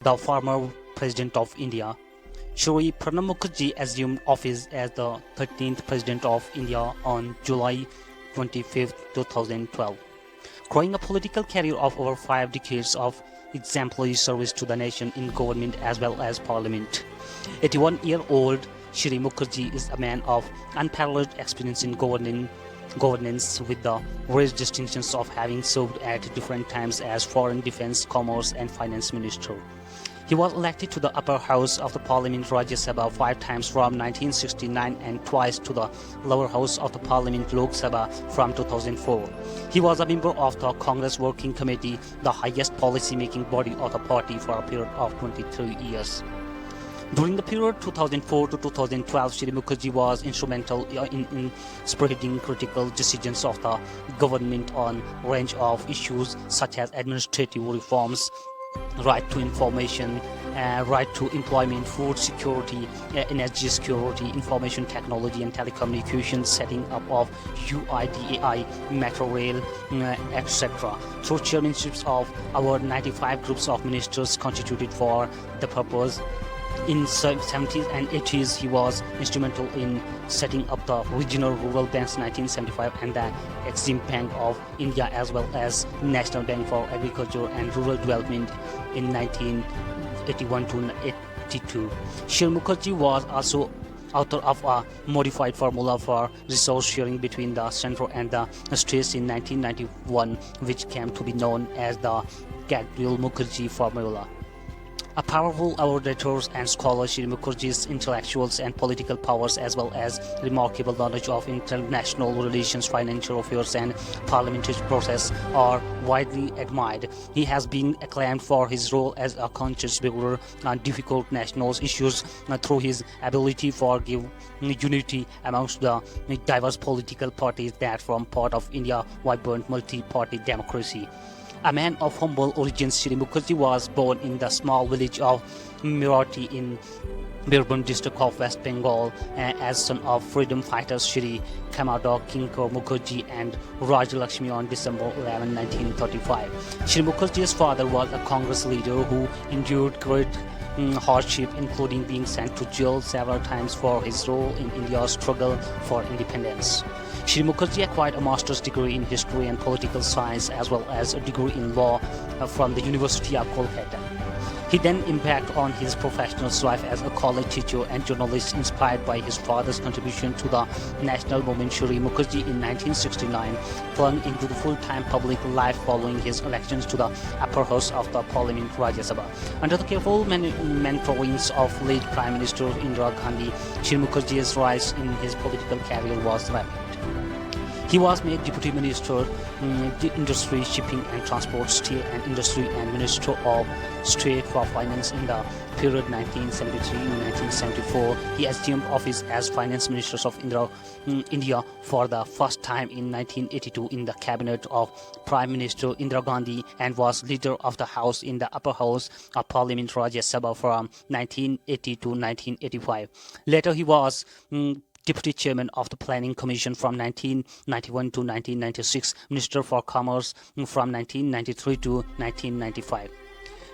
the former President of India. Sh.Parnab Mukherji assumed office as the 13th President of India on July 25, 2012. Growing a political career of over 5 decades of exemplary service to the nation in government as well as parliament. 81-year-old Shri Mukherji is a man of unparalleled experience in governance with the rare distinctions of having served at different times as Foreign Defence, Commerce and Finance Minister. He was elected to the upper house of the parliament Rajya Sabha 5 times from 1969 and twice to the lower house of the parliament Lok Sabha from 2004. He was a member of the Congress Working Committee, the highest policy-making body of the party, for a period of 23 years. During the period 2004 to 2012, Shri Mukherji was instrumental in spreading critical decisions of the government on a range of issues such as administrative reforms, right to information, right to employment, food security, energy security, information technology and telecommunications, setting up of UIDAI, Metro Rail, etc. Through chairmanships of our 95 groups of ministers constituted for the purpose. In 70s and 80s, he was instrumental in setting up the Regional Rural Banks 1975 and the Exim Bank of India as well as National Bank for Agriculture and Rural Development in 1981 to 82. Shri Mukherji was also author of a modified formula for resource sharing between the centre and the states in 1991, which came to be known as the Gadgil-Mukherji formula. A powerful orator and scholar, Shri Mukherji's intellectuals and political powers as well as remarkable knowledge of international relations, financial affairs and parliamentary process are widely admired. He has been acclaimed for his role as a conscious builder on difficult national issues through his ability for give unity amongst the diverse political parties that form part of India's vibrant multi-party democracy. A man of humble origins, Shri Mukherji was born in the small village of Mirati in Birbhum district of West Bengal as son of freedom fighters Shri Commodore Kinkor Mukherji and Rajalakshmi on December 11, 1935. Shri Mukherji's father was a Congress leader who endured great hardship, including being sent to jail several times for his role in India's struggle for independence. Shri Mukherji acquired a master's degree in history and political science as well as a degree in law from the University of Kolkata. He then embarked on his professional life as a college teacher and journalist, inspired by his father's contribution to the national movement. Shri Mukherji in 1969 plunged into the full-time public life following his elections to the upper house of the parliament Rajya Sabha. Under the careful mentorings of late Prime Minister Indira Gandhi, Shri Mukherji's rise in his political career was rapid. He was made Deputy Minister, Industry, Shipping and Transport, Steel and Industry and Minister of State for Finance in the period 1973-1974. He assumed office as Finance Minister of India for the first time in 1982 in the cabinet of Prime Minister Indira Gandhi and was leader of the House in the upper house of Parliament Rajya Sabha from 1980 to 1985. Later he was Deputy Chairman of the Planning Commission from 1991 to 1996, Minister for Commerce from 1993 to 1995.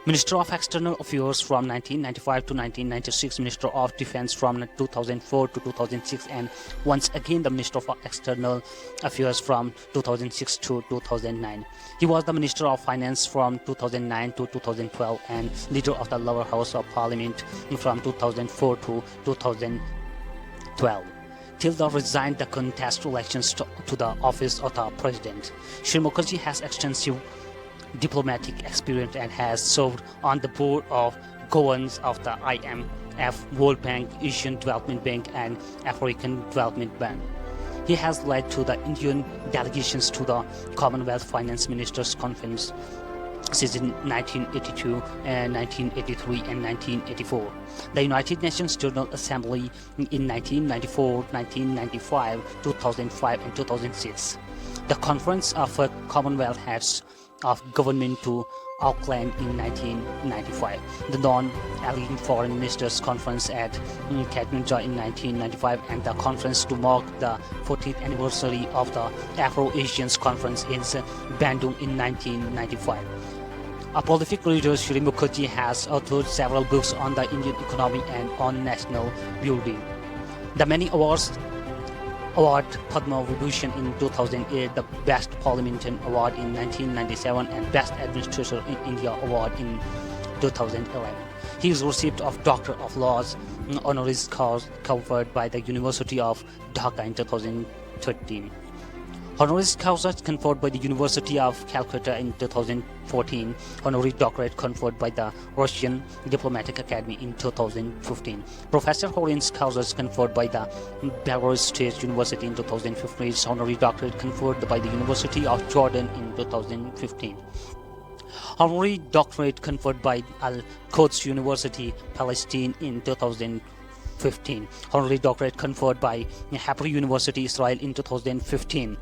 Minister of External Affairs from 1995 to 1996, Minister of Defence from 2004 to 2006, and once again the Minister of External Affairs from 2006 to 2009. He was the Minister of Finance from 2009 to 2012 and Leader of the Lower House of Parliament from 2004 to 2012. Till the resigned the contest elections to the office of the President. Shri Mukherji has extensive diplomatic experience and has served on the board of governors of the IMF, World Bank, Asian Development Bank and African Development Bank. He has led to the Indian delegations to the Commonwealth Finance Ministers Conference since 1982, 1983 and 1984. The United Nations General Assembly in 1994, 1995, 2005 and 2006. The Conference of Commonwealth Heads of Government to Auckland in 1995. The Non-Alien Foreign Ministers Conference at Kathmandu in 1995 and the conference to mark the 40th anniversary of the Afro-Asians Conference in Bandung in 1995. A prolific reader, Shri Mukherjee has authored several books on the Indian economy and on national building. The many awards award Padma Vibhushan in 2008, the Best Parliamentarian Award in 1997, and Best Administrator in India Award in 2011. He is recipient of Doctor of Laws honoris causa conferred by the University of Dhaka in 2013. Honoris causa conferred by the University of Calcutta in 2014. Honorary doctorate conferred by the Russian Diplomatic Academy in 2015. Professor honoris causa conferred by the Belarus State University in 2015. Honorary doctorate conferred by the University of Jordan in 2015. Honorary doctorate conferred by Al-Quds University, Palestine in 2015. Honorary doctorate conferred by Hebrew University, Israel in 2015.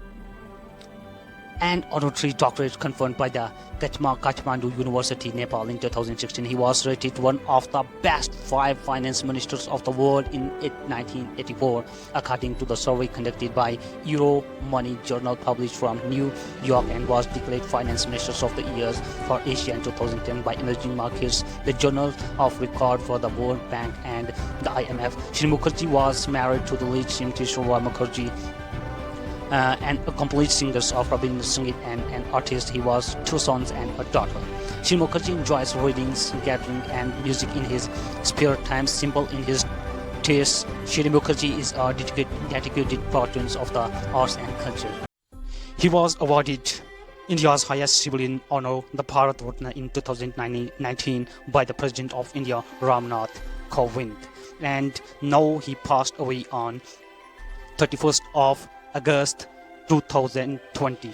And honorary doctorate conferred by the Kathmandu University, Nepal in 2016. He was rated one of the best 5 finance ministers of the world in 1984, according to the survey conducted by Euro Money Journal published from New York, and was declared finance ministers of the years for Asia in 2010 by Emerging Markets, the Journal of Record for the World Bank and the IMF. Shri Mukherjee was married to the late Srimati Sh.Parnab Mukherjee, and accomplished singers of Rabindra Sangeet and an artist. He was 2 sons and a daughter. Shri Mukherjee enjoys readings, gathering, and music in his spare time. Simple in his tastes, Shri Mukherjee is a dedicated patron of the arts and culture. He was awarded India's highest civilian honor, the Bharat Ratna, in 2019 by the President of India, Ramnath Kovind. And now he passed away on 31st of August 2020.